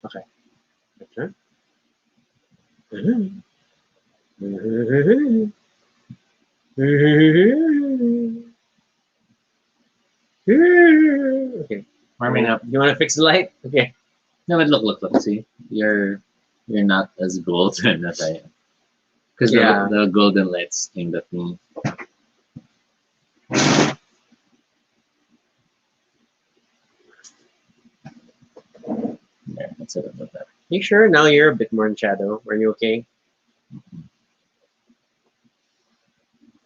Okay. Okay. Warming up. You want to fix the light? Okay. No, but look. See, you're not as golden as I am. Because Yeah. the golden lights aimed at me. There, that's a little bit better. You sure? Now you're a bit more in shadow. Are you okay?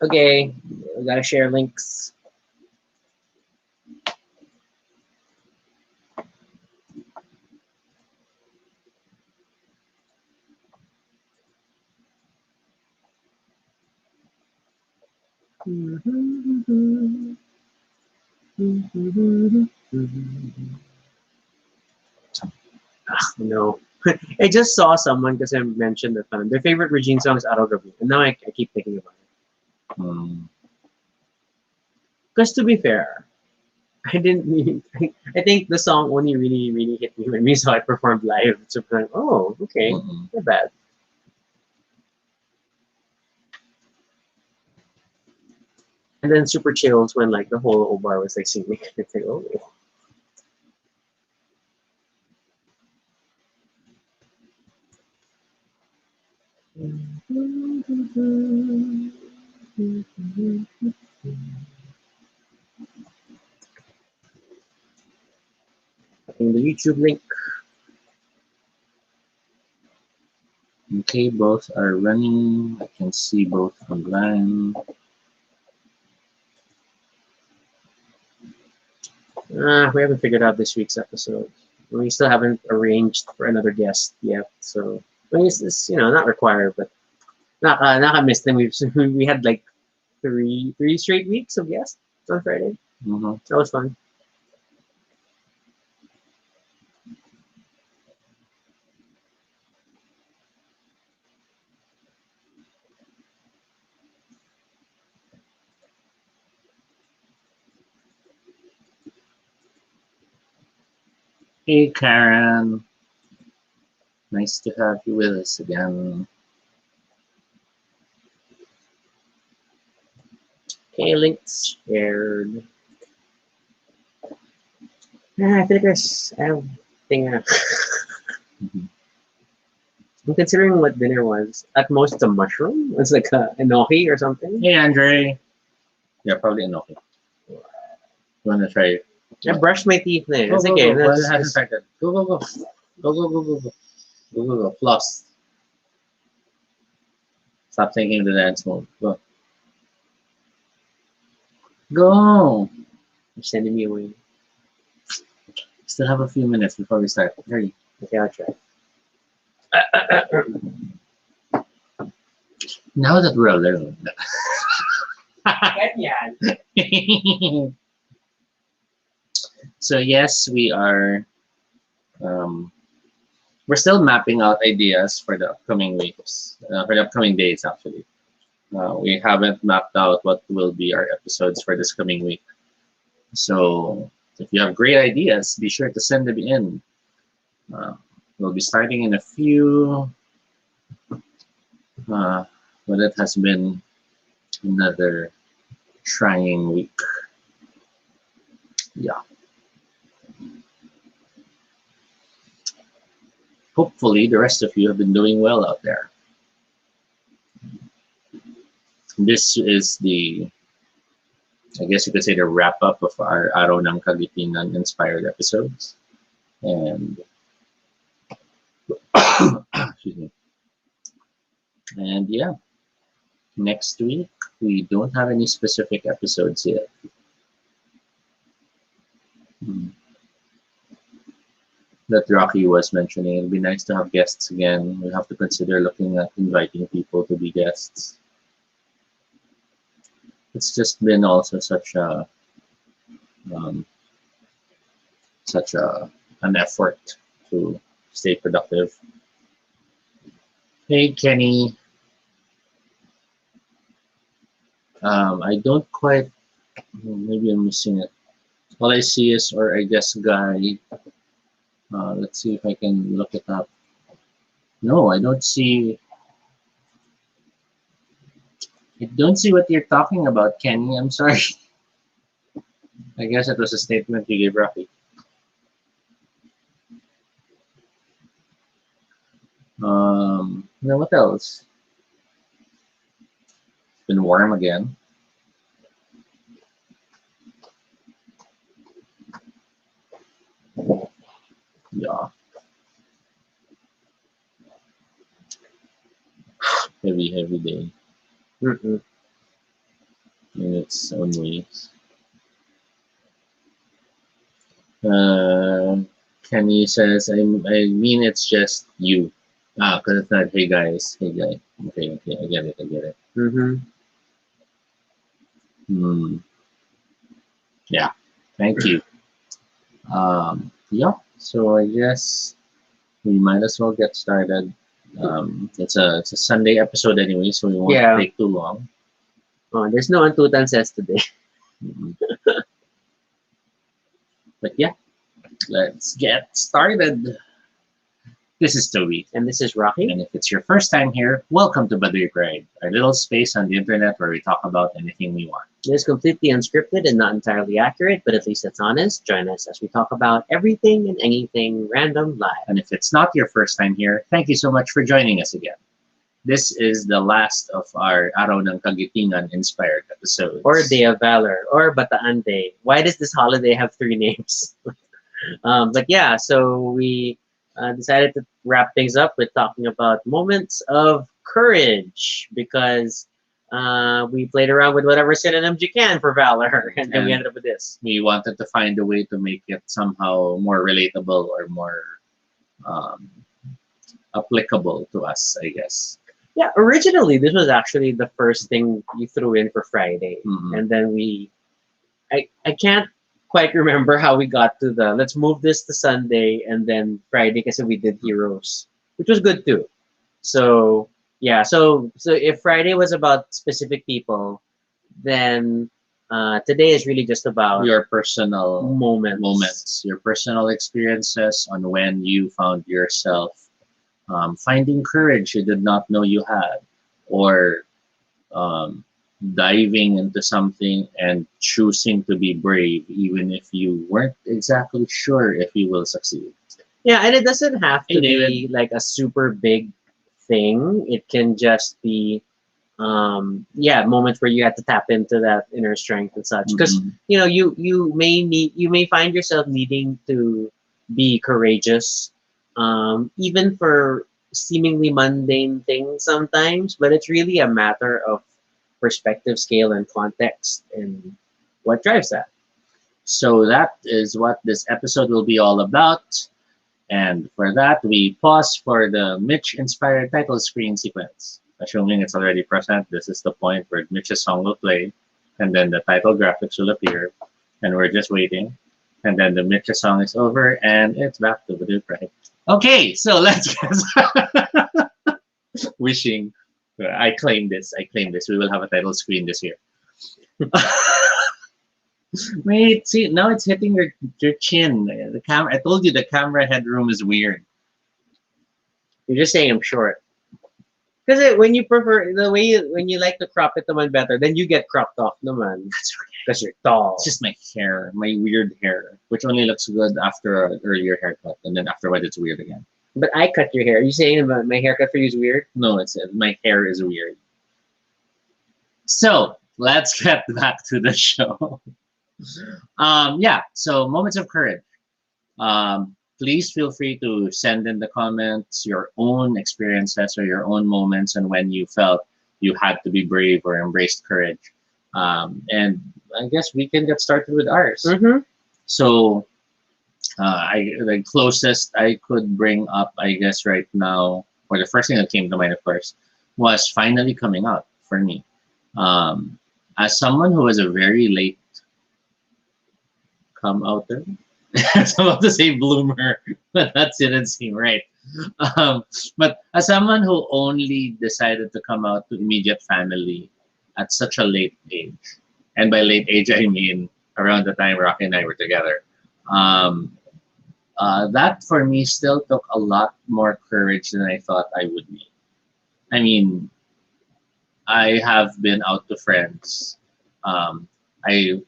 Okay. We gotta share links. No. I just saw someone because I mentioned that their favorite Regine song is Araw Gabi. And now I keep thinking about it. Hmm. Because to be fair, I didn't mean, I think the song only really hit me when we saw it performed live. So I'm like, oh, okay. Mm-mm. Not bad. And then super chills when like the whole bar was like singing. It's like, oh. In the YouTube link. Okay, both are running. I can see both online. We haven't figured out this week's episode. We still haven't arranged for another guest yet. So I mean, it's not required, but not I missed them. We had like three straight weeks of guests on Friday. Mm-hmm. That was fun. Hey, Karen. Nice to have you with us again. Okay, links shared. I feel like I have thing. Mhm. I'm considering what dinner was. At most, it's a mushroom. It's like a enoki or something. Hey, Andre. Yeah, probably enough. You want to try? I brushed my teeth there. Go, It's go, okay. go. Well, That's it hasn't just started. Go, go, go. Go, go, go, go, go. Go, go, go. Floss. Stop thinking the dance mode. Go. Go. you're sending me away. Still have a few minutes before we start. Hurry. Okay, I'll try. Now that we're alone. So yes, we are. Um, we're still mapping out ideas for the upcoming weeks, for the upcoming days. Actually, we haven't mapped out what will be our episodes for this coming week. So if you have great ideas, be sure to send them in. Uh, we'll be starting in a few, but it has been another trying week. Yeah. Hopefully, the rest of you have been doing well out there. This is I guess you could say, the wrap up of our Araw ng Kagitingan inspired episodes. And, excuse me. And yeah, next week, we don't have any specific episodes yet. Hmm. That Rocky was mentioning, it'd be nice to have guests again. We have to consider looking at inviting people to be guests. It's just been also um, such an effort to stay productive. Hey, Kenny. I don't quite. Maybe I'm missing it. All I see is, or I guess, Guy. Let's see if I can look it up. No, I don't see. I don't see what you're talking about, Kenny. I'm sorry. I guess it was a statement you gave, Rocky. Then what else? It's been warm again. Yeah, heavy day Mm-mm. in its own ways. Uh, Kenny says, I mean, it's just you. Ah, because it's not, hey guys, hey guy. Okay, I get it. Mm-hmm. Hmm. Yeah, thank you. Yeah, so I guess we might as well get started. It's a Sunday episode anyway, so we won't Yeah. take too long. Oh, there's no Antutan says today. Mhm. But yeah, let's get started. This is Toby. And this is Rocky. And if it's your first time here, welcome to Baduy, our little space on the internet where we talk about anything we want. It is completely unscripted and not entirely accurate, but at least it's honest. Join us as we talk about everything and anything random live. And if it's not your first time here, thank you so much for joining us again. This is the last of our Araw ng Kagitingan inspired episodes. Or Day of Valor, or Bataan Day. Why does this holiday have 3 names? But yeah, so we decided to wrap things up with talking about moments of courage because we played around with whatever synonyms you can for Valor, and then we ended up with this. We wanted to find a way to make it somehow more relatable or more um, applicable to us, I guess. Yeah, originally this was actually the first thing you threw in for Friday, Mhm. and then I can't quite remember how we got to the let's move this to Sunday and then Friday because we did Heroes, which was good too. So yeah, so if Friday was about specific people, then today is really just about Your personal moments. your personal experiences on when you found yourself finding courage you did not know you had, or um, diving into something and choosing to be brave, even if you weren't exactly sure if you will succeed. Yeah, and it doesn't have Hey, to David. be like a super big thing. It can just be yeah, moments where you have to tap into that inner strength and such. Because Mhm. you know, you may find yourself needing to be courageous, even for seemingly mundane things sometimes. But it's really a matter of perspective, scale, and context, and what drives that. So that is what this episode will be all about. And for that, we pause for the Mitch inspired title screen sequence. Assuming it's already present, this is the point where Mitch's song will play, and then the title graphics will appear, and we're just waiting. And then the Mitch's song is over, and it's back to the Duke, right? Okay, so let's get wishing. I claim this. I claim this. We will have a title screen this year. Wait, see, now it's hitting your chin. The camera. I told you the camera headroom is weird. You're just saying I'm short. Because when you prefer the way when you like to crop it naman better, then you get cropped off naman. That's right. Because you're tall. It's just my hair, my weird hair, which only looks good after an earlier haircut, and then afterward it's weird again. But I cut your hair. Are you saying my haircut for you is weird? No, it's my hair is weird. So let's get back to the show. Yeah. So moments of courage. Please feel free to send in the comments your own experiences or your own moments and when you felt you had to be brave or embraced courage. And I guess we can get started with ours. Mm-hmm. So, the closest I could bring up, I guess, right now, or the first thing that came to mind, of course, was finally coming out for me. As someone who was a very late come outer, I was about to say bloomer, but that didn't seem right. But as someone who only decided to come out to immediate family at such a late age, and by late age I mean around the time Rocky and I were together, um, That for me still took a lot more courage than I thought I would need. I mean, I have been out to friends. Um, I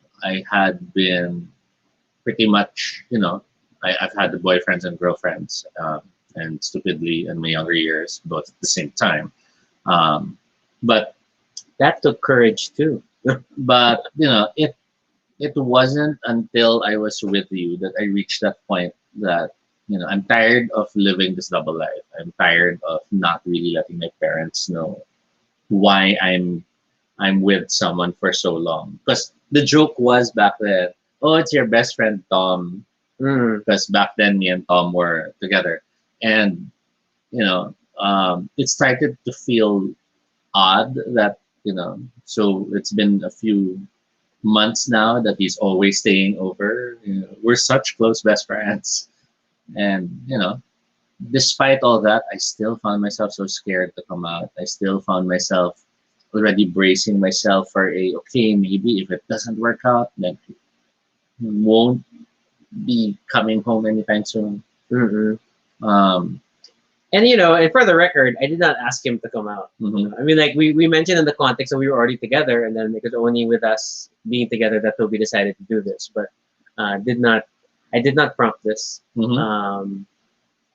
had been pretty much, I've had the boyfriends and girlfriends, and stupidly in my younger years, both at the same time. Um, but That took courage too. it wasn't until I was with you that I reached that point that I'm tired of living this double life. I'm tired of not really letting my parents know why I'm with someone for so long. Because the joke was back then, oh, it's your best friend Tom. Mm. Because back then me and Tom were together, and it started to feel odd that so it's been a few months now that he's always staying over. We're such close best friends, and despite all that, I still found myself so scared to come out. I still found myself already bracing myself for okay, maybe if it doesn't work out, then I won't be coming home anytime soon. Mm-mm. Um, And and for the record, I did not ask him to come out. mhm, I mean, like we mentioned in the context that we were already together, and then it was only with us being together that Toby decided to do this. But did not, I did not prompt this. mhm,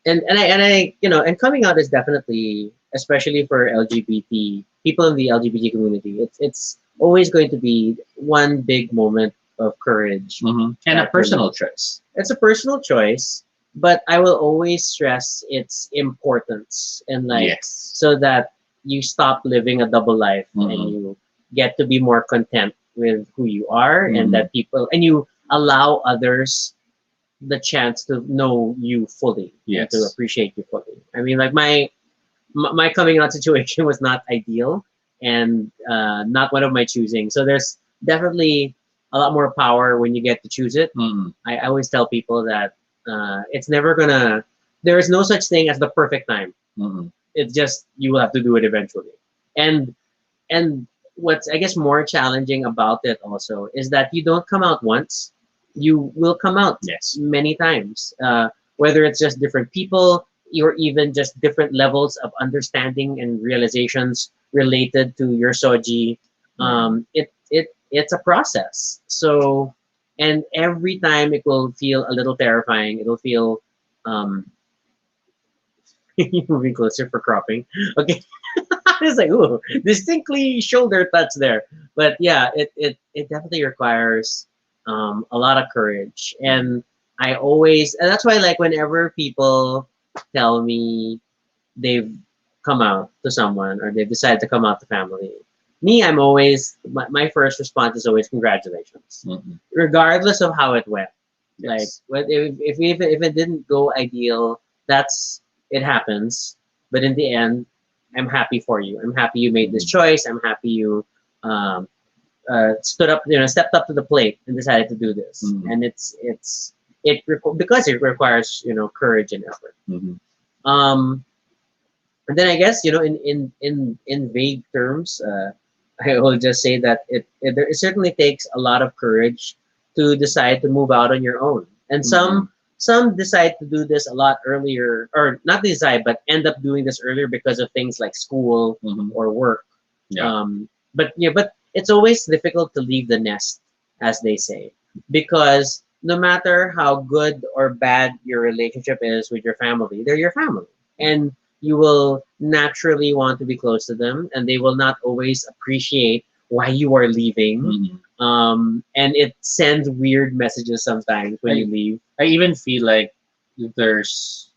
And coming out is definitely, especially for LGBT people in the LGBT community, it's always going to be one big moment of courage. mhm. And a That will, personal choice. it's a personal choice, but I will always stress its importance, and like, Yes. so that you stop living a double life and Mhm, you get to be more content with who you are, and mhm. that people, and you allow others the chance to know you fully and to Yes. appreciate you fully. I mean, like my coming out situation was not ideal, and not one of my choosing. So there's definitely a lot more power when you get to choose it. Mhm, I always tell people that it's never gonna. There is no such thing as the perfect time. mhm. It's just you will have to do it eventually. And and what's, I guess, more challenging about it also is that you don't come out once. You will come out Yes. many times, whether it's just different people or even just different levels of understanding and realizations related to your soji. Mhm. It's a process. So, and every time it will feel a little terrifying. It'll feel um, moving closer for cropping. Okay, it's like, ooh, distinctly shoulder touch there. But yeah, it definitely requires a lot of courage. Mhm. And and that's why, like, whenever people tell me they've come out to someone or they've decided to come out to family, I'm always, my first response is always congratulations, Mhm. regardless of how it went. Like, Yes. if it didn't go ideal, it happens. But in the end, I'm happy for you. I'm happy you made this Mhm. choice. I'm happy you um, stepped up to the plate and decided to do this. Mhm. And because it requires courage and effort. Mhm. Um, and then I guess in vague terms, I will just say that it certainly takes a lot of courage to decide to move out on your own. And Mhm. some decide to do this a lot earlier, or not decide, but end up doing this earlier because of things like school Mhm. or work. Yeah. But it's always difficult to leave the nest, as they say, because no matter how good or bad your relationship is with your family, they're your family, and you will naturally want to be close to them, and they will not always appreciate why you are leaving. Mhm. And it sends weird messages sometimes when you I leave. I even feel like there's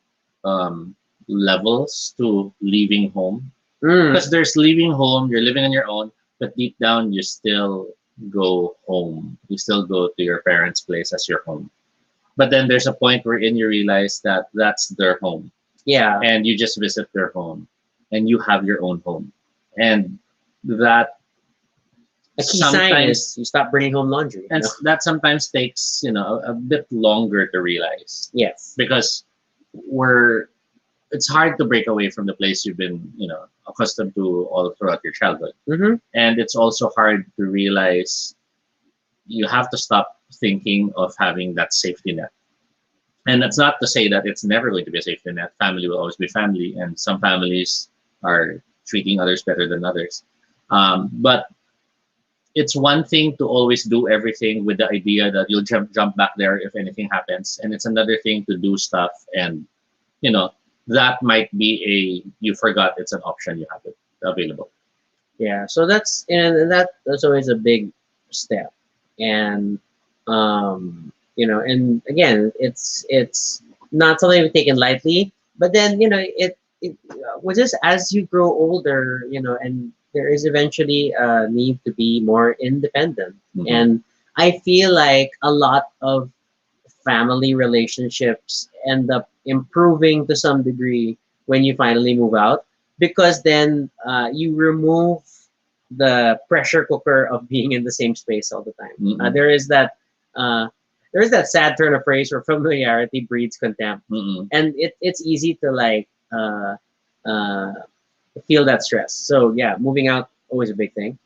um levels to leaving home, Mm, because there's leaving home, you're living on your own, but deep down you still go home. You still go to your parents' place as your home. But then there's a point wherein you realize that that's their home, yeah, and you just visit their home, and you have your own home, and that a key sign sometimes is you stop bringing home laundry. that sometimes takes a bit longer to realize, Yes. because we're it's hard to break away from the place you've been accustomed to all throughout your childhood, Mm-hmm. and it's also hard to realize you have to stop thinking of having that safety net. And that's not to say that it's never going to be a safety net. Family will always be family, and some families are treating others better than others. But it's one thing to always do everything with the idea that you'll jump back there if anything happens, and it's another thing to do stuff and you know that might be a you forgot it's an option you have it available. Yeah, so that's always a big step, and and again, it's not something we've taken lightly. But then it was just as you grow older, and there is eventually a need to be more independent, Hmm. and I feel like a lot of family relationships end up improving to some degree when you finally move out, because then you remove the pressure cooker of being in the same space all the time. Mm-mm. Uh, there is that sad turn of phrase where familiarity breeds contempt, Mm-mm. and it's easy to like uh, feel that stress. So yeah, moving out always a big thing.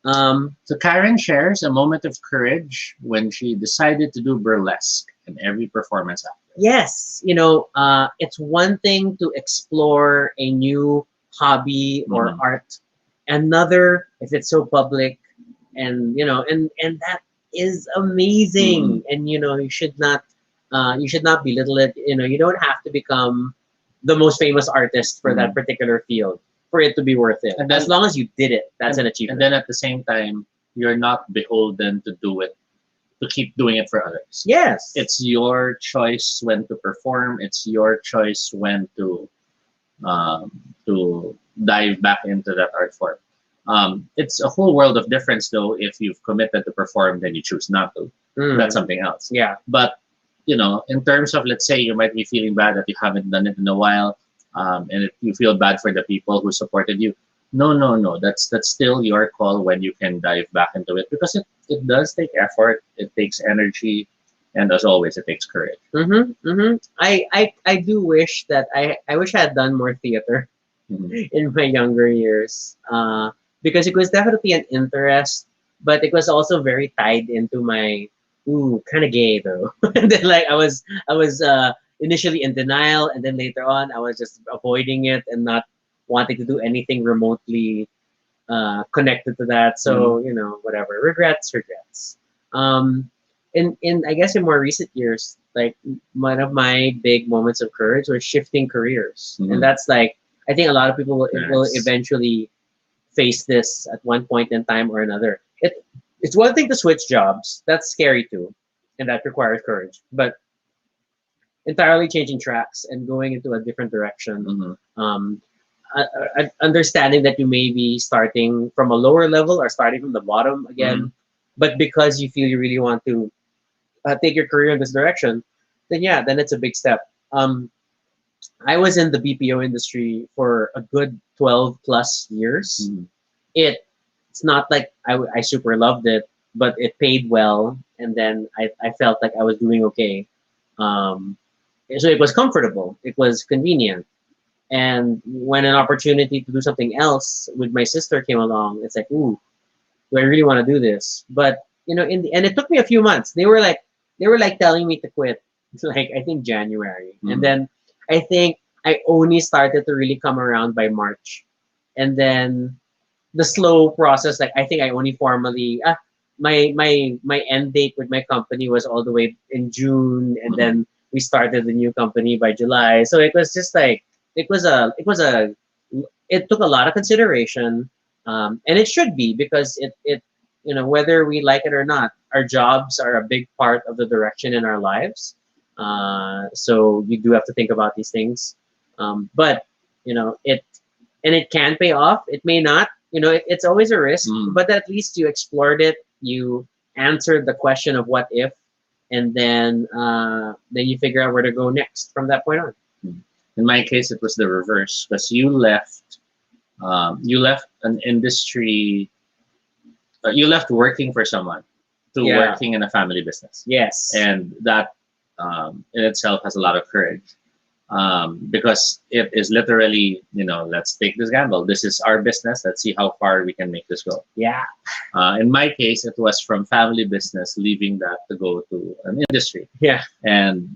Um, So Karen shares a moment of courage when she decided to do burlesque in every performance after. yes, it's one thing to explore a new hobby or Hmm. art, another if it's so public, and that is Mm-mm. amazing, and you should not belittle it. You don't have to become the most famous artist for that Mm. particular field for it to be worth it. And As then long as you did it, that's an and achievement. then at the same time, you're not beholden to do it to keep doing it for others. Yes. It's your choice when to perform. It's your choice when um, to dive back into that art form. It's a whole world of difference, though. If you've committed to perform, then you choose not to. That's Mm, something else. yeah. But in terms of, let's say, you might be feeling bad that you haven't done it in a while, and you feel bad for the people who supported you. No, no, no. That's still your call when you can dive back into it, because it does take effort. It takes energy, and as always, it takes courage. I do wish that I wish I had done more theater Mhm. in my younger years, because it was definitely an interest, but it was also very tied into my kind of gay though. And then like I was initially in denial, and then later on I was just avoiding it and not wanting to do anything remotely connected to that. Mhm. So whatever, regrets. Um, in I guess in more recent years, like one of my big moments of courage was shifting careers, and Mhm. that's like I think a lot of people will Nice. eventually face this at one point in time or another. It's one thing to switch jobs. That's scary too, and that requires courage. But entirely changing tracks and going into a different direction, Mhm. um, understanding that you may be starting from a lower level or starting from the bottom Mhm. again, but because you feel you really want to take your career in this direction, then yeah, then it's a big step. I was in the BPO industry for a good 12 plus years. Mhm. It's not like I super loved it, but it paid well, and then I felt like I was doing okay. Um, so it was comfortable, it was convenient, and when an opportunity to do something else with my sister came along, it's like, ooh, do I really want to do this? But in the and it took me a few months. They were like telling me to quit. It's like I think January, and Mhm. then I think I only started to really come around by March, and then the slow process. Like I think I only formally my end date with my company was all the way in June, and Mhm. then we started the new company by July. So it was just like it took a lot of consideration, and it should be because whether we like it or not, our jobs are a big part of the direction in our lives. So you do have to think about these things, but it and it can pay off. It may not. It's always a risk, Mhm. but at least you explored it. You answered the question of what if, and then you figure out where to go next from that point on. In my case, it was the reverse because you left an industry, you left working for someone to Yeah. working in a family business, Yes. and that in itself has a lot of courage. Because it is literally, let's take this gamble. This is our business. Let's see how far we can make this go. Yeah. In my case, it was from family business, leaving that to go to an industry. Yeah. And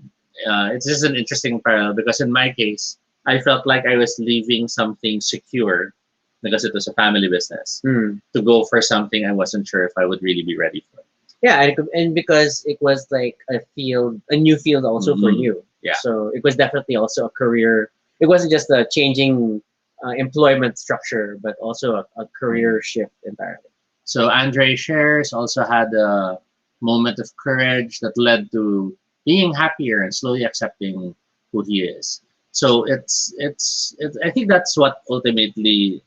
it's just an interesting parallel because in my case, I felt like I was leaving something secure because it was a family business Mm. to go for something I wasn't sure if I would really be ready for. Yeah, and because it was like a new field also for Hmm. you. Yeah. So it was definitely also a career. It wasn't just a changing employment structure, but also a career shift entirely. So Andre shares also had a moment of courage that led to being happier and slowly accepting who he is. So it's I think that's what ultimately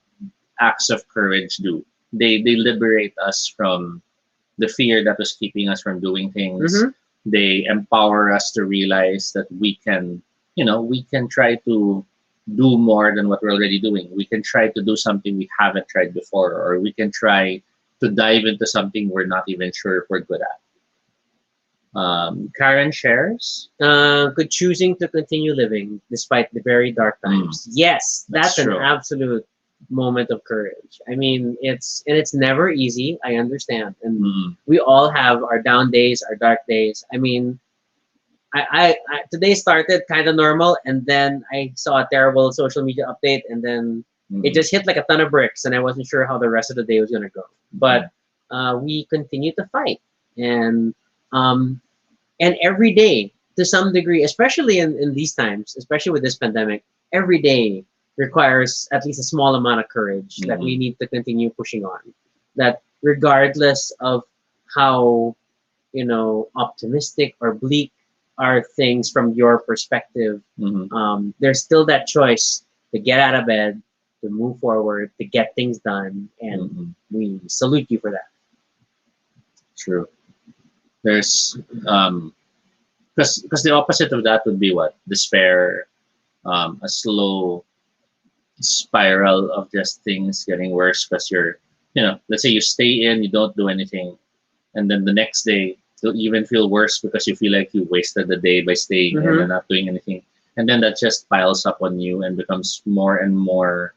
acts of courage do. They liberate us from the fear that was keeping us from doing things. Mm-hmm. They empower us to realize that we can, we can try to do more than what we're already doing. We can try to do something we haven't tried before, or we can try to dive into something we're not even sure if we're good at. Karen shares. Could choosing to continue living despite the very dark Mm, times. Yes, that's that's an true. absolute moment of courage. I mean, it's never easy. I understand, and Mm, we all have our down days, our dark days. I mean, I today started kind of normal, and then I saw a terrible social media update, and then it mm, just hit like a ton of bricks, and I wasn't sure how the rest of the day was gonna go. mm, But we continued to fight, and um, and every day to some degree, especially in these times, especially with this pandemic, every day requires at least a small amount of courage that we mm, need to continue pushing on. That regardless of how optimistic or bleak are things from your perspective, mm, there's still that choice to get out of bed, to move forward, to get things done, and mm. we salute you for that. True. There's because the opposite of that would be what despair, a slow spiral of just things getting worse because let's say you stay in, you don't do anything, and then the next day you'll even feel worse because you feel like you wasted the day by staying in Mm-hmm. and not doing anything, and then that just piles up on you and becomes more and more,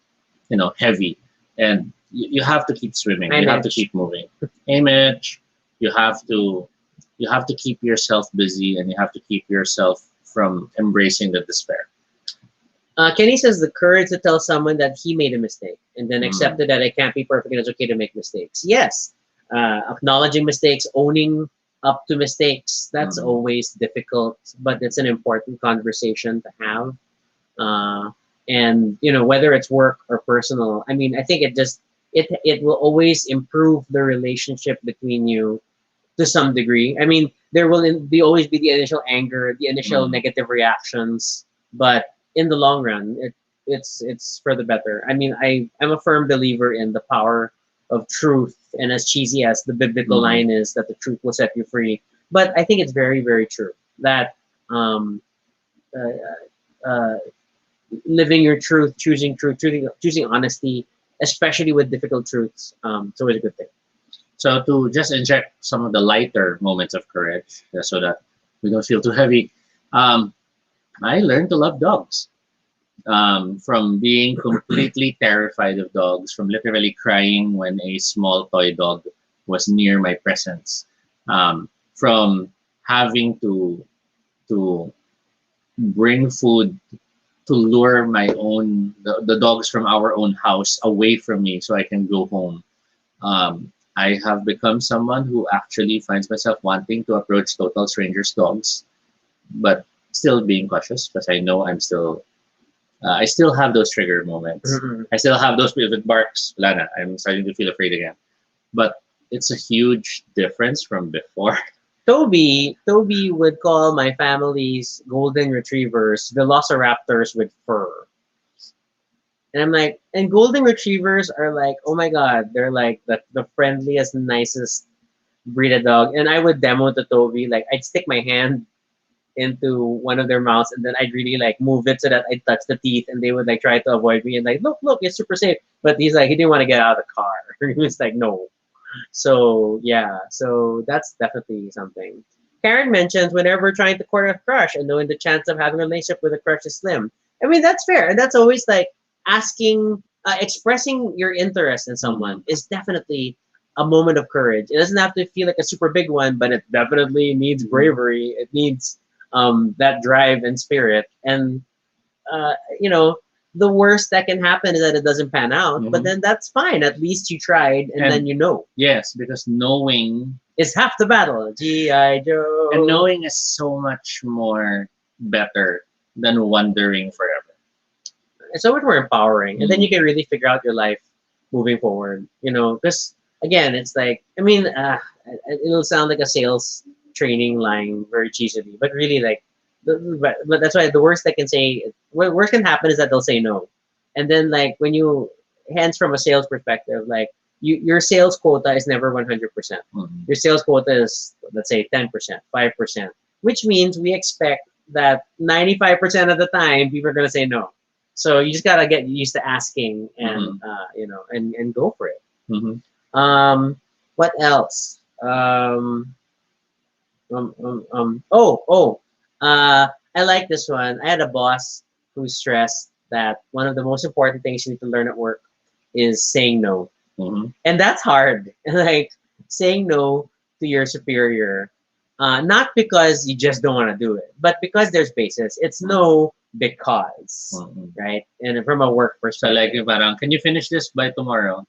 heavy, and you have to keep swimming, Hi, you have to Mitch. keep moving. Hey, Mitch, you have to you have to keep yourself busy and you have to keep yourself from embracing the despair. Kenny says the courage to tell someone that he made a mistake and then Mm, accepted that I can't be perfect and it's okay to make mistakes. Yes, acknowledging mistakes, owning up to mistakes, that's mm, always difficult, but it's an important conversation to have. Uh, and whether it's work or personal, I mean, I think it will always improve the relationship between you to some degree. I mean, there will always be the initial anger, the initial mm, negative reactions, but in the long run, it's for the better. I mean, I'm a firm believer in the power of truth, and as cheesy as the biblical mm, line is that the truth will set you free, but I think it's very very true that um, uh, uh, living your truth, choosing honesty, especially with difficult truths, it's always a good thing. So to just inject some of the lighter moments of courage, so that we don't feel too heavy, um, I learned to love dogs. From being completely terrified of dogs, from literally crying when a small toy dog was near my presence, from having to bring food to lure the dogs from our own house away from me so I can go home. I have become someone who actually finds myself wanting to approach total strangers' dogs, but still being cautious because I know I still have those trigger moments. Mhm. I still have those if it barks, Lana, I'm starting to feel afraid again. But it's a huge difference from before. Toby would call my family's golden retrievers velociraptors with fur. And I'm like, and golden retrievers are like, oh my god, they're like the friendliest, nicest breed of dog. And I would demo to Toby, like I'd stick my hand into one of their mouths and then I'd really like move it so that I'd touch the teeth and they would like try to avoid me and like, look, it's super safe. But he's like, he didn't want to get out of the car. He was like, no. So yeah, so that's definitely something. Karen mentions whenever trying to court a crush and knowing the chance of having a relationship with a crush is slim. I mean that's fair, and that's always like asking, expressing your interest in Mhm. someone is definitely a moment of courage. It doesn't have to feel like a super big one, but it definitely needs bravery. It needs that drive and spirit. And you know, the worst that can happen is that it doesn't pan out, but Mhm. then that's fine. At least you tried, and then And you know. yes, because knowing It's half the battle. G.I. and Joe. knowing is so much more better than wondering forever. It's so much more empowering, and then you Mm. can really figure out your life moving forward. You know, because again, it's like, I mean, it'll sound like a sales training line very cheesily, but really, like, but that's why the worst I can say, what worst can happen is that they'll say no, and then like when you, hence from a sales perspective, like your sales quota is never 100%. Mhm. Your sales quota is, let's say, 10%, 5%, which means we expect that 95% of the time people are gonna say no. So you just gotta get used to asking, and Mhm. and go for it. Mhm. What else? I like this one. I had a boss who stressed that one of the most important things you need to learn at work is saying no, Mhm. and that's hard. Like saying no to your superior, not because you just don't want to do it, but because there's basis. It's Mhm. no because, Mhm. right? And from a work So like perspective, yung parang, can you finish this by tomorrow?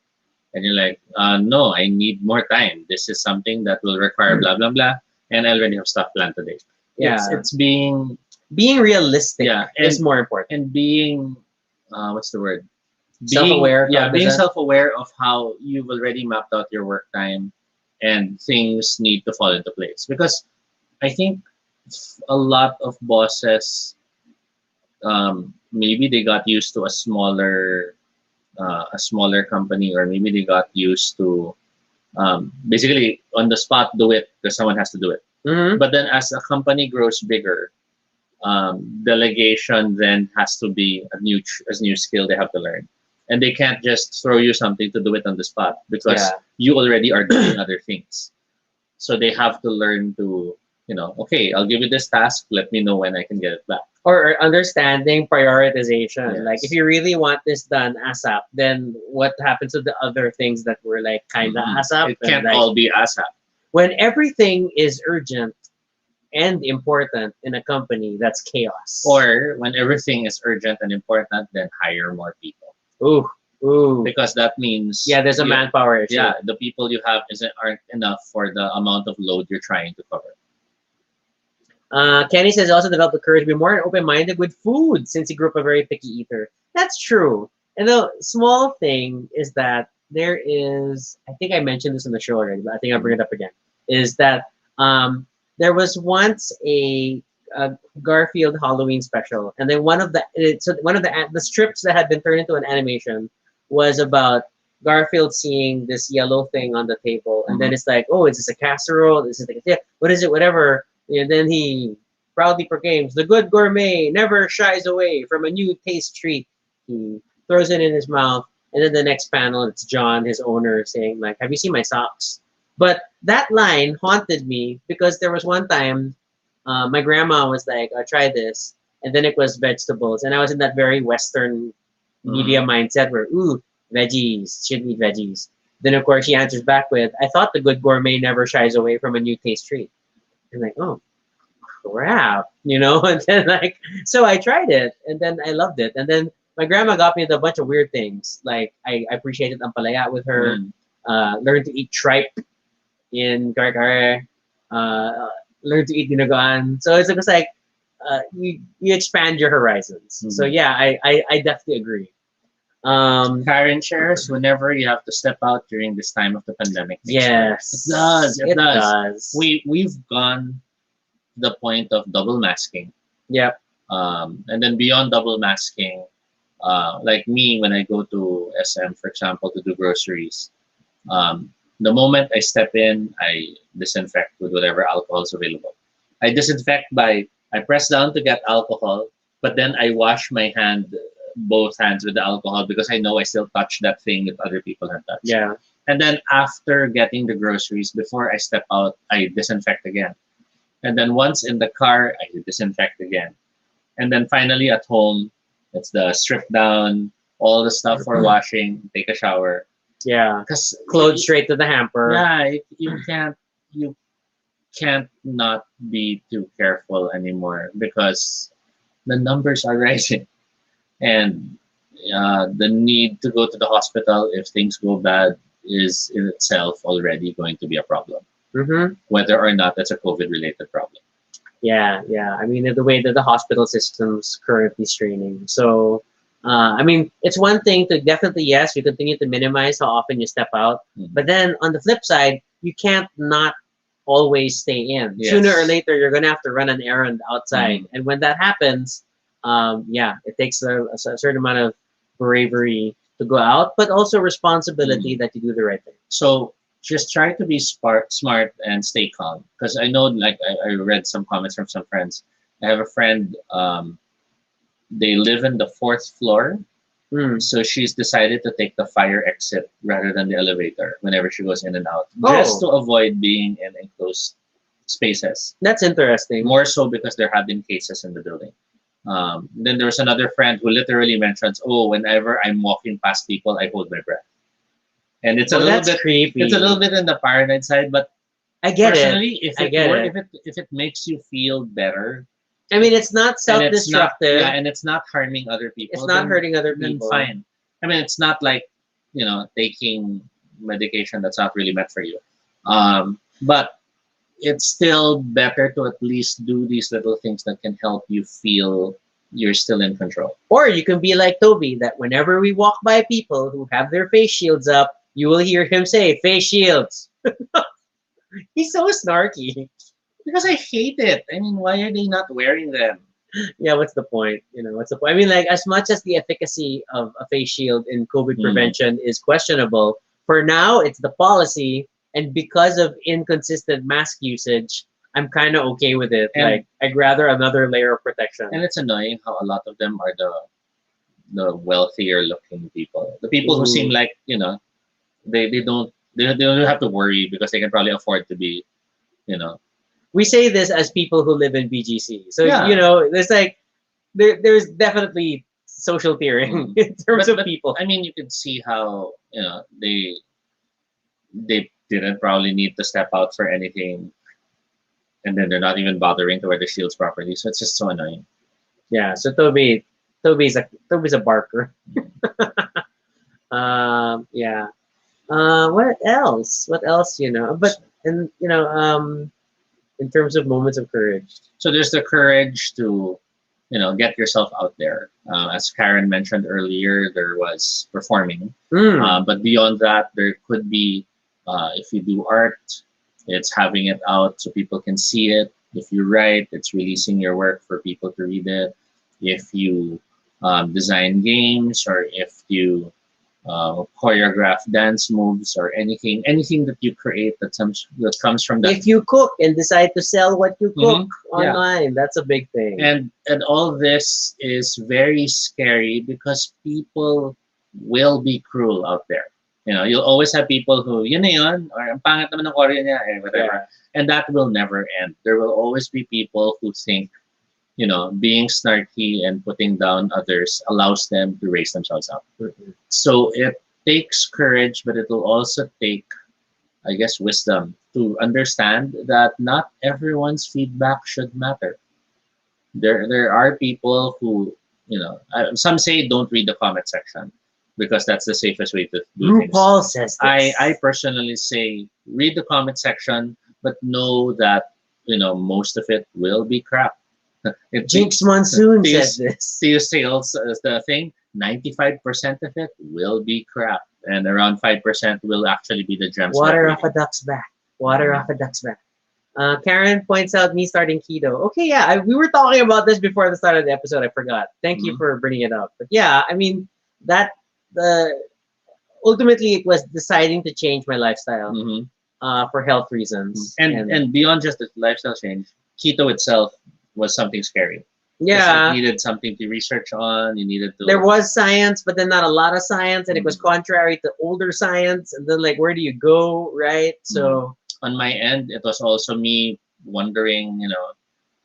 And you're like, no, I need more time. This is something that will require blah blah blah, and I already have stuff planned today. yeah, It's being being realistic yeah, is more important. and being what's the word? Being Self-aware, being cognizant. self-aware of how you've already mapped out your work time, and things need to fall into place. Because I think a lot of bosses, maybe they got used to a smaller company, or maybe they got used to basically on the spot do it because someone has to do it. Hmm. But then as a company grows bigger, delegation then has to be a new skill they have to learn, and they can't just throw you something to do it on the spot Yeah. because you already are doing other things. So they have to learn to, okay, I'll give you this task, let me know when I can get it back. Or understanding prioritization. Like if Yes. you really want this done ASAP, then what happens to the other things that were like kind of ASAP? It And can't like all be ASAP. when everything is urgent and important in a company, that's chaos. Or when everything is urgent and important, then hire more people. Ooh, ooh. Because that means Yeah, there's a manpower issue. yeah, the people you have aren't enough for the amount of load you're trying to cover. Kenny says he also developed the courage to be more open-minded with food since he grew up a very picky eater. That's true. And the small thing is that there is, I think I mentioned this in the show already, but I think I'll bring it up again, is that there was once a Garfield Halloween special, and then one of the strips that had been turned into an animation was about Garfield seeing this yellow thing on the table, and then Mhm. it's like, oh, is this a casserole? Is it like, yeah, what is it? Whatever. And then he proudly proclaims, "The good gourmet never shies away from a new taste treat." He throws it in his mouth, and then the next panel, it's John, his owner, saying, like, "Have you seen my socks?" But that line haunted me because there was one time my grandma was like, try this. And then it was vegetables. And I was in that very Western media Mhm. mindset where, ooh, veggies, should eat veggies. Then, of course, she answers back with, I thought the good gourmet never shies away from a new taste treat. I'm like, oh, crap, And then like, so I tried it, and then I loved it, and then my grandma got me into a bunch of weird things. Like I appreciated ampalaya with her, Mhm. learned to eat tripe in kare uh, learned to eat dinagaan. So it's like you expand your horizons. So Mhm. yeah, I definitely agree. Um, Karen shares whenever you have to step out during this time of the pandemic makes sense. It yes, does. It it does. does. We've gone to the point of double masking, Yep. and then beyond double masking, like me when I go to SM, for example, to do groceries. The moment I step in, I disinfect with whatever alcohol is available. I disinfect by I press down to get alcohol, but then I wash my both hands with the alcohol because I know I still touch that thing that other people have touched. Yeah. And then after getting the groceries, before I step out, I disinfect again. And then once in the car, I disinfect again. And then finally at home, it's the strip down, all the stuff for washing, take a shower. Yeah. Because Clothes straight to the hamper. yeah, you can't you can't not be too careful anymore because the numbers are rising, and the need to go to the hospital if things go bad is in itself already going to be a problem, Mm-hmm. whether or not that's a COVID related problem. Yeah, yeah. I mean, the way that the hospital system's currently straining. So, I mean, it's one thing to definitely, yes, we continue to minimize how often you step out. Mhm. But then on the flip side, you can't not always stay in. Sooner or Yes. later, you're going to have to run an errand outside. Mhm. And when that happens, yeah, it takes a certain amount of bravery to go out, but also responsibility Mhm. that you do the right thing. So just try to be smart and stay calm. Because I know, like, I read some comments from some friends. I have a friend, they live in the fourth floor. Mm. So she's decided to take the fire exit rather than the elevator whenever she goes in and out, just Oh, to avoid being in enclosed spaces. that's interesting. More so because there have been cases in the building. Then there was another friend who literally mentions, "Oh, whenever I'm walking past people, I hold my breath." And it's a Oh, little that's bit, it's a creepy. little bit in the paranoid side, but I get it. personally, if I it get were, it. if it makes you feel better, I mean, it's not and it's not, yeah, self-destructive. and it's not harming other It's people, not hurting other then people. fine. I mean, it's not like, taking medication that's not really meant for you. But it's still better to at least do these little things that can help you feel you're still in control. Or you can be like Toby, that whenever we walk by people who have their face shields up, you will hear him say, "Face shields." He's so snarky. Because I hate it. I mean, why are they not wearing them? Yeah, what's the point? What's the point? I mean, like, as much as the efficacy of a face shield in COVID Hmm. prevention is questionable, for now, it's the policy. And because of inconsistent mask usage, I'm kind of okay with it. And Like, I'd rather another layer of protection. and it's annoying how a lot of them are the wealthier looking people. The people who seem Ooh. like, they don't have to worry because they can probably afford to be, you know, We say this as people who live in BGC. So, yeah. there's like, there's definitely social tiering Mm. in terms of But people. I mean, you can see how they didn't probably need to step out for anything, and then they're not even bothering to wear the shields properly. So it's just so annoying. Yeah, so Toby's a barker. Yeah. What else? What else? But and in terms of moments of courage. So there's the courage to, get yourself out there. As Karen mentioned earlier, there was performing. Mm. But beyond that, there could be, if you do art, it's having it out so people can see it. If you write, it's releasing your work for people to read it. If you design games, or if you choreograph dance moves, or anything that you create that comes from that. If you cook and decide to sell what you cook Mhm. Yeah. online, that's a big thing. And all this is very scary because people will be cruel out there. You'll always have people who, yun na yun, or ang pangit naman ng choreo niya, whatever. Yeah. And that will never end. There will always be people who think, being snarky and putting down others allows them to raise themselves up. Mhm. So it takes courage, but it will also take, I guess, wisdom to understand that not everyone's feedback should matter. There are people who, some say don't read the comment section because that's the safest way to do things. RuPaul says this. I personally say read the comment section, but know that most of it will be crap. It Jinx Monsoon to says use this. to use sales as the thing. 95% of it will be crap, and around 5% will actually be the gems. Water worth off a reading. duck's back. Water off a duck's back. Karen points out me starting keto. Okay, yeah, we were talking about this before the start of the episode. I forgot. Thank you Mhm. for bringing it up. But yeah, I mean that the ultimately it was deciding to change my lifestyle Mhm. for health reasons. And beyond just the lifestyle change, keto itself was something scary. Because it Yeah, needed something to research on. You needed to. there was science, but then not a lot of science, and it was Mhm. contrary to older science. And then like, where do you go, right? So On my end, it was also me wondering,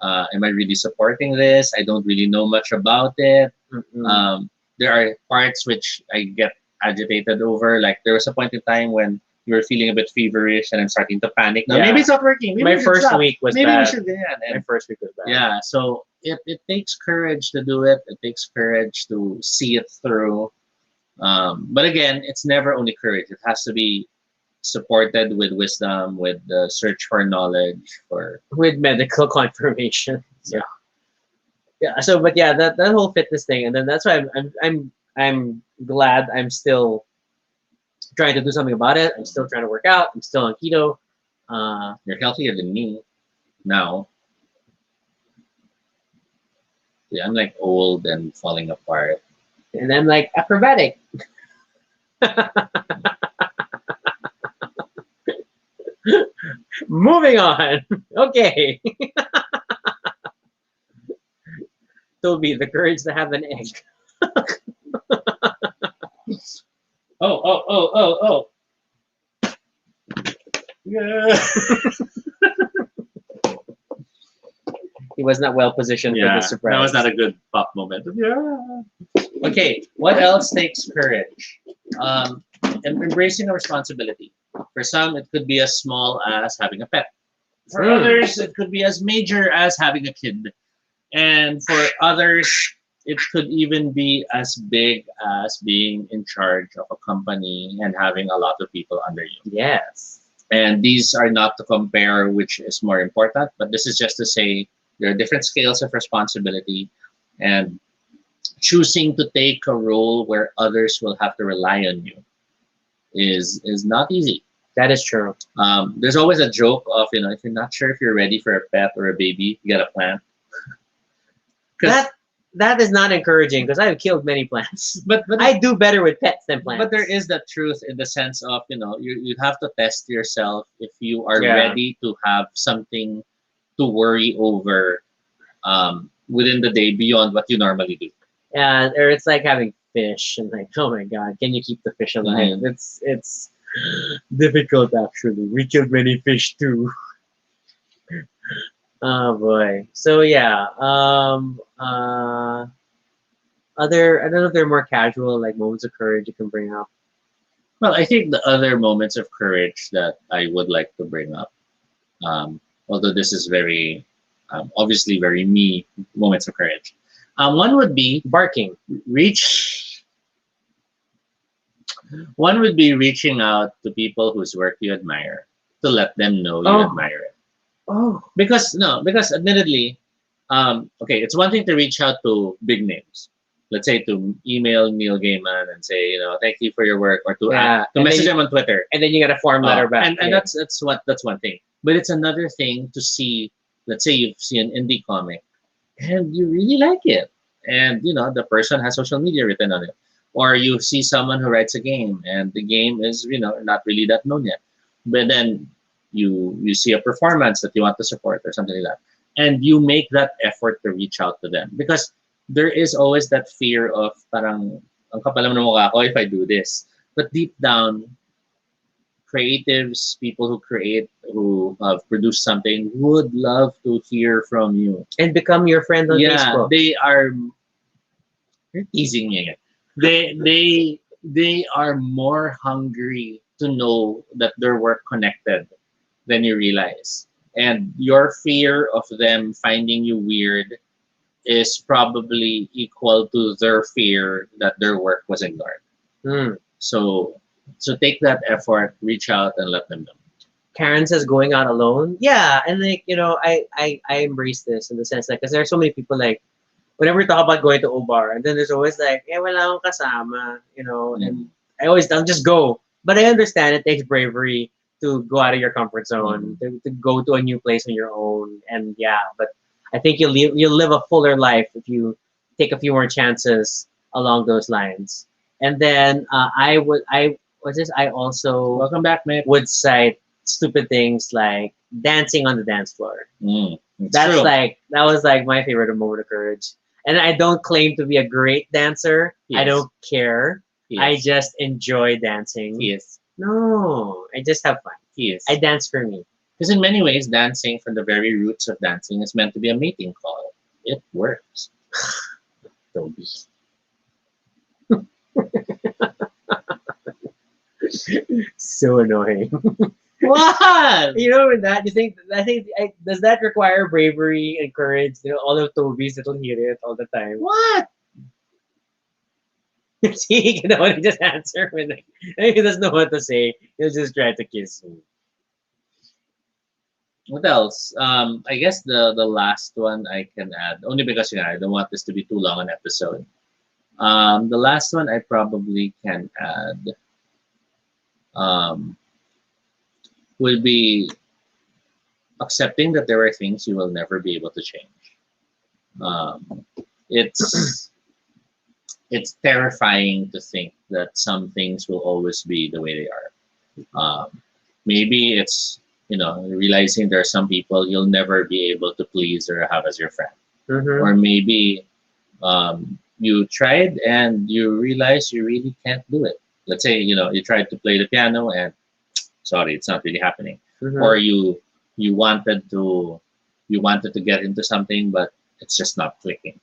am I really supporting this? I don't really know much about it. mm-mm. There are parts which I get agitated over. Like there was a point in time when you were feeling a bit feverish, and I'm starting to panic. Now Yeah. maybe it's not working. Maybe My we should first stop. week was Maybe we bad. should. Yeah, My and first week was bad. yeah. So it takes courage to do it. It takes courage to see it through. But again, it's never only courage. It has to be supported with wisdom, with the search for knowledge, for With medical confirmation. So, yeah. yeah. So, but yeah, that whole fitness thing, and then that's why I'm glad I'm still trying to do something about it. I'm still trying to work out. I'm still on keto. You're healthier than me now. Yeah, I'm like old and falling apart. And I'm like acrobatic. Moving on. Okay. Toby, the courage to have an egg. Oh. Yeah. He was not well positioned for Yeah, this surprise. that was not a good pop moment. Yeah. Okay, what else takes courage? Embracing a responsibility. For some, it could be as small as having a pet. For others, it could be as major as having a kid. And for others, it could even be as big as being in charge of a company and having a lot of people under you. Yes. And these are not to compare which is more important, but this is just to say there are different scales of responsibility, and choosing to take a role where others will have to rely on you is not easy. That is true. There's always a joke of, if you're not sure if you're ready for a pet or a baby, you got a plan. That is not encouraging because I've killed many plants. But I do better with pets than plants. But there is that truth in the sense of, you have to test yourself if you are Yeah. ready to have something to worry over within the day beyond what you normally do. Yeah, or it's like having fish and like, oh my god, can you keep the fish alive? Mhm. It's difficult actually. We killed many fish too. Oh boy. So yeah. I don't know if they're more casual, like moments of courage you can bring up. Well, I think the other moments of courage that I would like to bring up, um, although this is very obviously very me moments of courage. One would be Barking. reach. One would be reaching out to people whose work you admire to let them know you Oh. admire it. Oh. Because admittedly, okay, it's one thing to reach out to big names. Let's say to email Neil Gaiman and say, thank you for your work, or to Yeah. to message him on Twitter. And then you get a form letter back. And Yeah. that's one thing. But it's another thing to see. Let's say you see an indie comic, and you really like it, and the person has social media written on it, or you see someone who writes a game, and the game is not really that known yet, but then you see a performance that you want to support or something like that, and you make that effort to reach out to them because there is always that fear of parang ang kapal naman ng mukha ko if I do this, but deep down creatives, people who create, who have produced something, would love to hear from you. And become your friend on Facebook. They are you're teasing me again. They are more hungry to know that their work connected than you realize. And your fear of them finding you weird is probably equal to their fear that their work was ignored. Mm. So take that effort, reach out and let them know. Karen says going out alone. Yeah, and like I embrace this in the sense that because there are so many people like whenever we talk about going to Obar, and then there's always like, wala akong kasama, and I'll just go. But I understand it takes bravery to go out of your comfort zone, to go to a new place on your own, and yeah, but I think you'll live a fuller life if you take a few more chances along those lines. And then I also Welcome back, mate. would cite stupid things like dancing on the dance floor. That's true. that was like my favorite moment of courage. And I don't claim to be a great dancer. I Yes. don't care. Yes. I just enjoy dancing. Yes. No, I just have fun. Yes. I dance for me. Because in many ways, dancing, from the very roots of dancing, is meant to be a mating call. It works. Don't be. So annoying. What? You know, with that, you think does that require bravery and courage? You know, all of Toby's that'll hear it all the time. What? See, he can only just answer when like, he doesn't know what to say. He'll just try to kiss me. What else? I guess the last one I can add, only because I don't want this to be too long an episode. The last one I probably can add um, would be accepting that there are things you will never be able to change. Um, it's it's terrifying to think that some things will always be the way they are. Maybe it's realizing there are some people you'll never be able to please or have as your friend, Mm-hmm. or maybe you tried and you realize you really can't do it. Let's say you tried to play the piano and sorry, it's not really happening, or Mm-hmm. you wanted to get into something but it's just not clicking.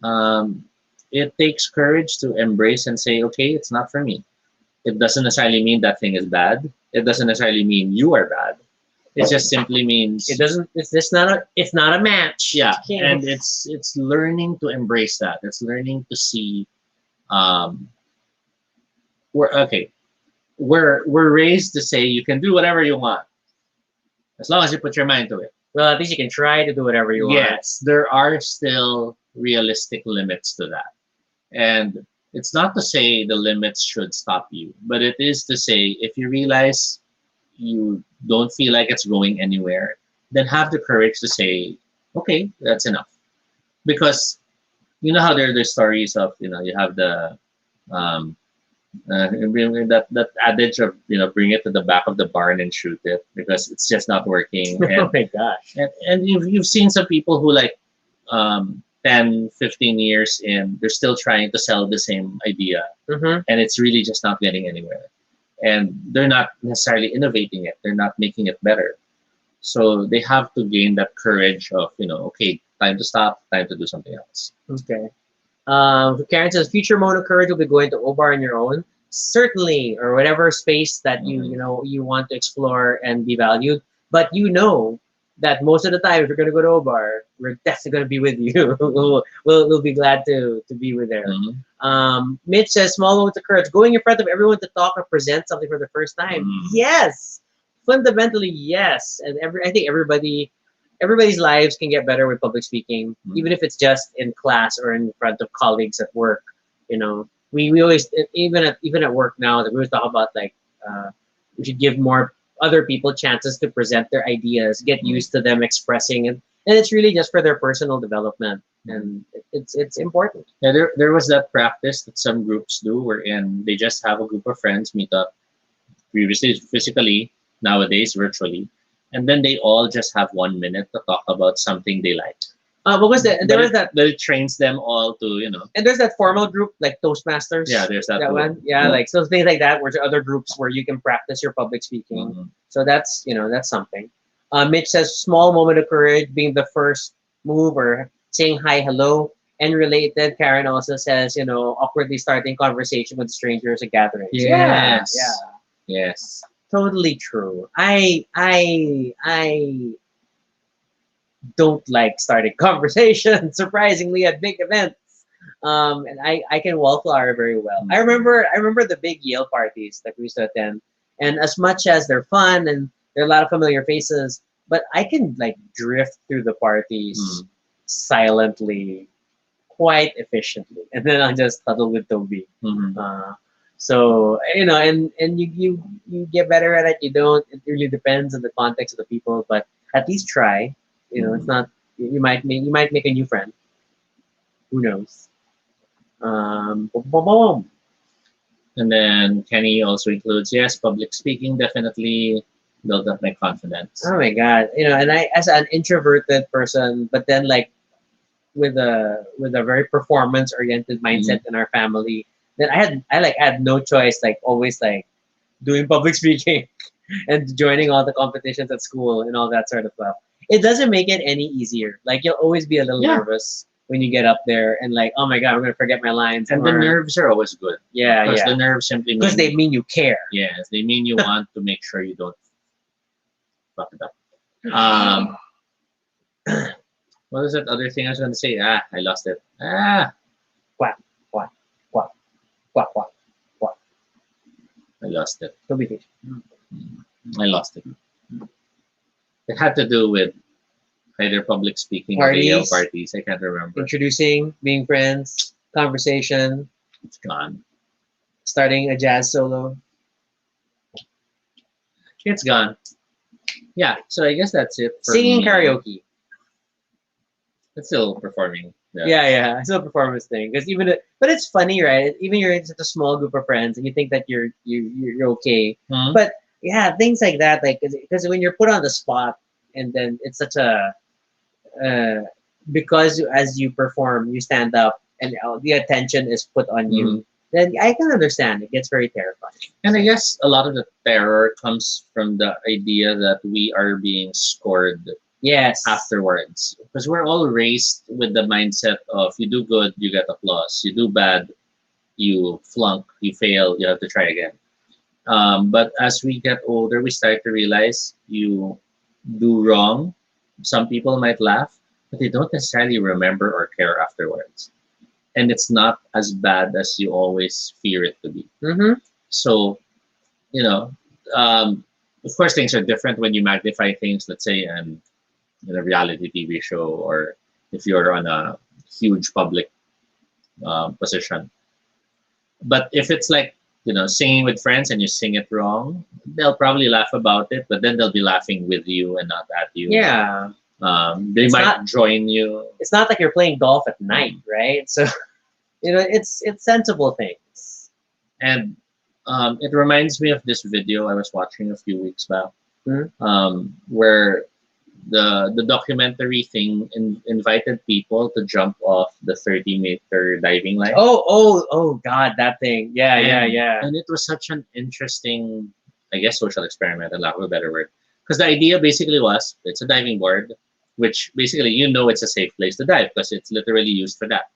Um, it takes courage to embrace and say, okay, it's not for me. It doesn't necessarily mean that thing is bad. It doesn't necessarily mean you are bad. It just simply means It doesn't. It's just not a. It's not a match. yeah, Okay. and it's learning to embrace that. It's learning to see um, we're okay. We're raised to say you can do whatever you want as long as you put your mind to it. Well, at least you can try to do whatever you want. Yes, there are still realistic limits to that. And it's not to say the limits should stop you, but it is to say if you realize you don't feel like it's going anywhere, then have the courage to say, okay, that's enough. Because you know how there's stories of, you have the um, that adage of bring it to the back of the barn and shoot it because it's just not working. Oh and my gosh. and, and you've seen some people who like 10, 15 years in, they're still trying to sell the same idea Mm-hmm. and it's really just not getting anywhere. And they're not necessarily innovating it, they're not making it better. So they have to gain that courage of, okay, time to stop, time to do something else. Okay. Karen says, future Mono Courage will be going to Obar on your own. Certainly, or whatever space that Mhm. you want to explore and be valued. But you know that most of the time, if you're going to go to Obar, we're definitely going to be with you. We'll be glad to be with there. Mhm. Mitch says, small moments of courage, going in front of everyone to talk or present something for the first time. Mhm. Yes, fundamentally yes. And I think everybody's lives can get better with public speaking, even if it's just in class or in front of colleagues at work. We always even at work now that we always talk about like we should give more other people chances to present their ideas, get Mhm. used to them expressing it, and it's really just for their personal development, and it's important. Yeah, there was that practice that some groups do wherein they just have a group of friends meet up previously physically, nowadays virtually, and then they all just have 1 minute to talk about something they like. What was that? There But was that, it trains them all to, and there's that formal group like Toastmasters. yeah, there's that That too. one, yeah, like so things like that, where there are other groups where you can practice your public speaking. Mhm. So that's something. Mitch says small moment of courage, being the first move or saying hi, hello, and related. Karen also says awkwardly starting conversation with strangers at gatherings. Yeah, Yes. yeah, Yes. totally true. I don't like starting conversations, surprisingly, at big events. And I can wallflower very well. I remember the big Yale parties that we used to attend, and as much as they're fun and there are a lot of familiar faces, but I can like drift through the parties Mm. silently, quite efficiently, and then I'll just huddle with Toby. Mhm. So and you get better at it. You don't. It really depends on the context of the people, but at least try. It's Mhm. not. You might make a new friend. Who knows? Boom, boom, boom. And then Kenny also includes, yes, public speaking definitely built up my confidence. Oh my god. And I, as an introverted person, but then like with a very performance oriented Mhm. mindset in our family, then I had no choice. Like always like doing public speaking and joining all the competitions at school and all that sort of stuff. It doesn't make it any easier. Like you'll always be a little Yeah. nervous. when you get up there and like, oh my god, I'm gonna forget my lines. And the or, nerves are always good. yeah, Because yeah, the nerves simply because they mean, mean you care. yes, they mean you want to make sure you don't fuck it up. Um, what was that other thing I was going to say? I lost it. Quack, quack, quack, quack, quack, quack. I lost it. Don't be patient. I lost it. It had to do with either public speaking or video Parties, parties. I can't remember. introducing, being friends, conversation, It's gone. starting a jazz solo. It's gone. Yeah, so I guess that's it for Singing me. karaoke. It's still performing. Yeah, it's a performance thing. Because but it's funny, right? Even you're in such a small group of friends, and you think that you're okay. Hmm? But yeah, things like that, like because when you're put on the spot, and then it's such a because as you perform, you stand up, and the attention is put on you. Then I can understand it gets very terrifying. And I guess a lot of the terror comes from the idea that we are being scored Yes. afterwards. Because we're all raised with the mindset of you do good, you get applause. You do bad, you flunk, you fail, you have to try again. But as we get older, we start to realize you do wrong. Some people might laugh, but they don't necessarily remember or care afterwards. And it's not as bad as you always fear it to be. Mm-hmm. So, you know, of course, things are different when you magnify things, let's say, in a reality TV show, or if you're on a huge public position. But if it's like, singing with friends and you sing it wrong, they'll probably laugh about it, but then they'll be laughing with you and not at you. Yeah. They It's might not- join you. It's not like you're playing golf at night, right? So it's sensible things. And it reminds me of this video I was watching a few weeks back, where the documentary thing invited people to jump off the 30-meter diving line. Oh God, that thing. Yeah, yeah. And it was such an interesting, I guess, social experiment, and lack of a better word. Because the idea basically was it's a diving board, which basically it's a safe place to dive because it's literally used for that.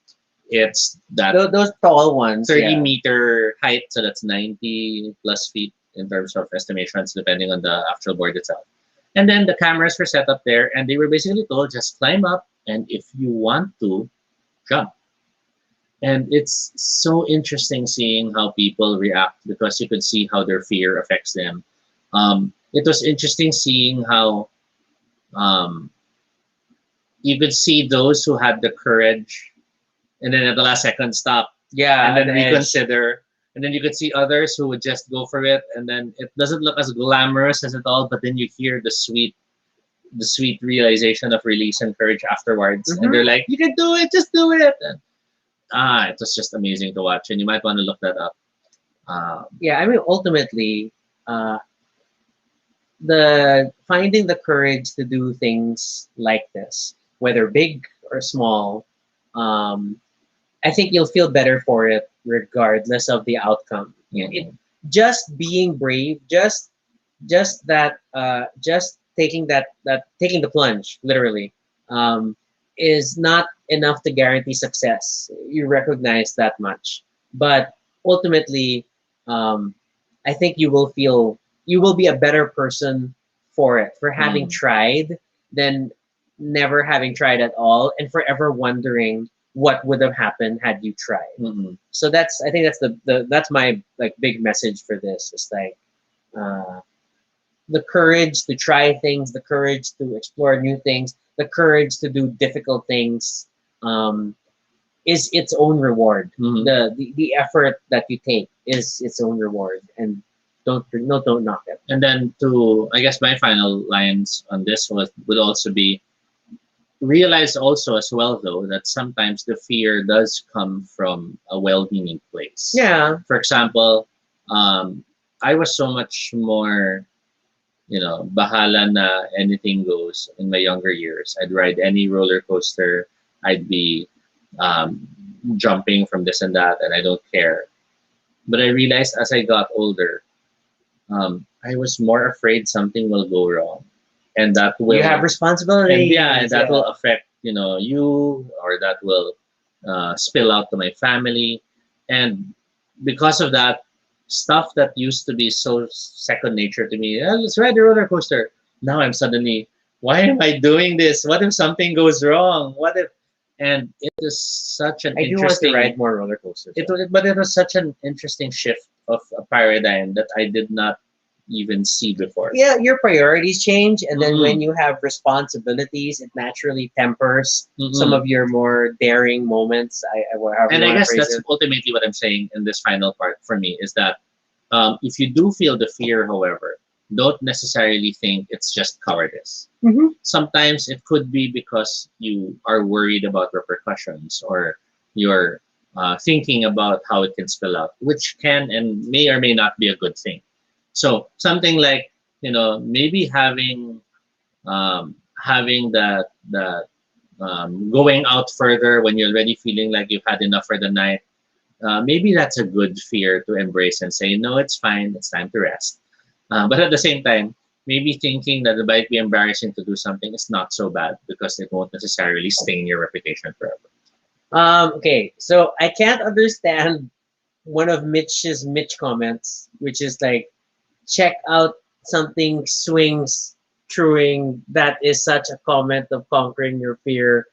It's that Those tall ones. 30-meter height, so that's 90 plus feet in terms of estimations, depending on the actual board itself. And then the cameras were set up there, and they were basically told just climb up, and if you want to, jump. And it's so interesting seeing how people react because you could see how their fear affects them. It was interesting seeing how you could see those who had the courage and then at the last second stop. Yeah, And then the edge. reconsider. And then you could see others who would just go for it, and then it doesn't look as glamorous as it all, but then you hear the sweet realization of release and courage afterwards. And they're like, you can do it, just do it. And, it was just amazing to watch, and you might want to look that up. Yeah, I mean, ultimately, the finding the courage to do things like this, whether big or small, I think you'll feel better for it regardless of the outcome. Just being brave, just that, just taking taking the plunge, literally, is not enough to guarantee success. You recognize that much, but ultimately, I think you will be a better person for it, for having tried, than never having tried at all and forever wondering what would have happened had you tried. So I think that's that's my like big message for this. It's like the courage to try things, the courage to explore new things, the courage to do difficult things, is its own reward. The effort that you take is its own reward, and don't knock it. And then I guess my final lines on this would also be, realize also as well though that sometimes the fear does come from a well-meaning place. Yeah. For example, I was so much more, bahala na anything goes in my younger years. I'd ride any roller coaster. I'd be jumping from this and that, and I don't care. But I realized as I got older, I was more afraid something will go wrong, and that will You have responsibilities. will affect you, or that will spill out to my family. And because of that, stuff that used to be so second nature to me, let's ride the roller coaster. Now I'm suddenly, why am I doing this? What if something goes wrong? What if? And it is such an I do want to interesting. ride more roller coasters. But it was such an interesting shift of a paradigm that I did not even see before. Yeah, your priorities change, and then when Mhm. you have responsibilities, it naturally tempers some Mhm. of your more daring moments. However And you I want to guess phrase that's it. ultimately what I'm saying in this final part for me is that if you do feel the fear, however, don't necessarily think it's just cowardice. Mm-hmm. Sometimes it could be because you are worried about repercussions, or you're thinking about how it can spill out, which can and may or may not be a good thing. So something like, maybe having that going out further when you're already feeling like you've had enough for the night. Maybe that's a good fear to embrace and say, no, it's fine, it's time to rest. But at the same time, maybe thinking that it might be embarrassing to do something is not so bad because it won't necessarily stain your reputation forever. Okay, so I can't understand one of Mitch comments, which is like, check out something swings truing. That is such a comment of conquering your fear.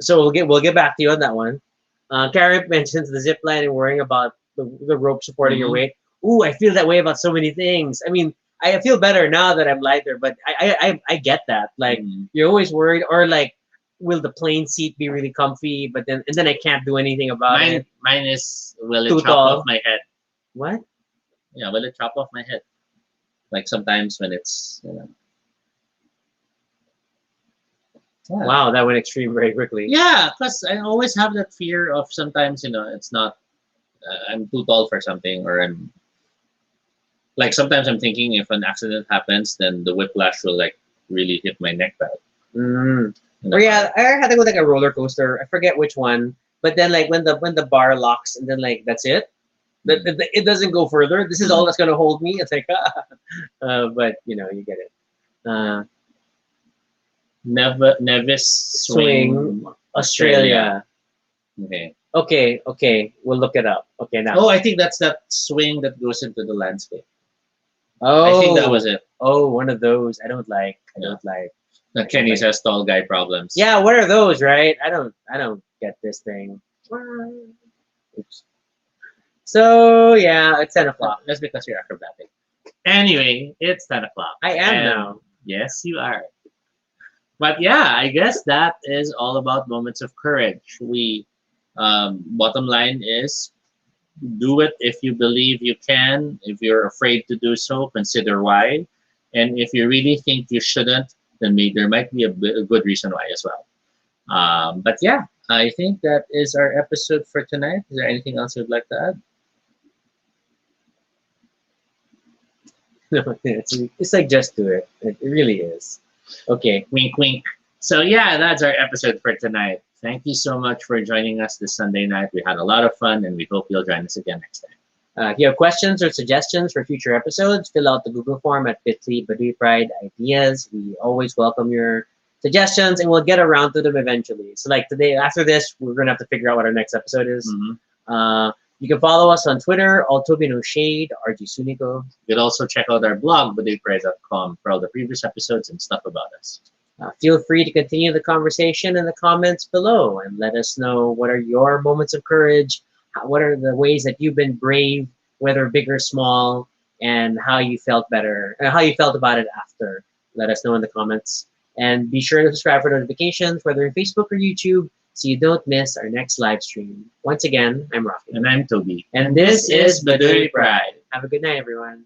So we'll get back to you on that one. Karen mentions the zip line and worrying about the rope supporting your Hmm. weight. Ooh, I feel that way about so many things. I mean, I feel better now that I'm lighter, but I get that. Like, Hmm. you're always worried, or like, will the plane seat be really comfy? But then I can't do anything about it. Mine is, will it Too chop off tall. my head? What? Yeah, will it chop off my head? Like sometimes when it's, yeah. Wow, that went extreme very quickly. Yeah, because I always have that fear of sometimes, it's not, I'm too tall for something, or I'm like, sometimes I'm thinking if an accident happens, then the whiplash will like really hit my neck bad. Mm. You Or know? yeah, I had to go like a roller coaster. I forget which one, but then like when the bar locks and then like that's it. It doesn't go further. This is all that's gonna hold me. It's like, but you get it. Nevis Swing, Swing, Australia. Australia. Okay. Okay, we'll look it up. Okay, now. Oh, I think that's that swing that goes into the landscape. I think that was Oh, it. one of those. I don't like. I Yeah. don't like. Now Kenny says tall guy problems. Yeah, what are those, right? I don't get this thing. Oops. So yeah, it's 10 o'clock. That's because you're acrobatic. Anyway, it's 10 o'clock. I am And now. yes, you are. But yeah, I guess that is all about moments of courage. Bottom line is, do it if you believe you can. If you're afraid to do so, consider why. And if you really think you shouldn't, then maybe there might be a good reason why as well. But yeah, I think that is our episode for tonight. Is there anything else you'd like to add? No, it's like just do it. It really is. Okay. Wink, wink. So yeah, that's our episode for tonight. Thank you so much for joining us this Sunday night. We had a lot of fun, and we hope you'll join us again next time. If you have questions or suggestions for future episodes, fill out the Google form at bit.ly Baduy Pride Ideas. We always welcome your suggestions, and we'll get around to them eventually. So like today, after this, we're gonna have to figure out what our next episode is. Mm-hmm. You can follow us on Twitter, Altobino Shade, RG Sunico. You can also check out our blog, baduypride.com, for all the previous episodes and stuff about us. Feel free to continue the conversation in the comments below and let us know what are your moments of courage, what are the ways that you've been brave, whether big or small, and how you felt how you felt about it after. Let us know in the comments. And be sure to subscribe for notifications, whether in Facebook or YouTube, so you don't miss our next live stream. Once again, I'm Rafi. And I'm Toby. And this is Baduy Pride. Have a good night, everyone.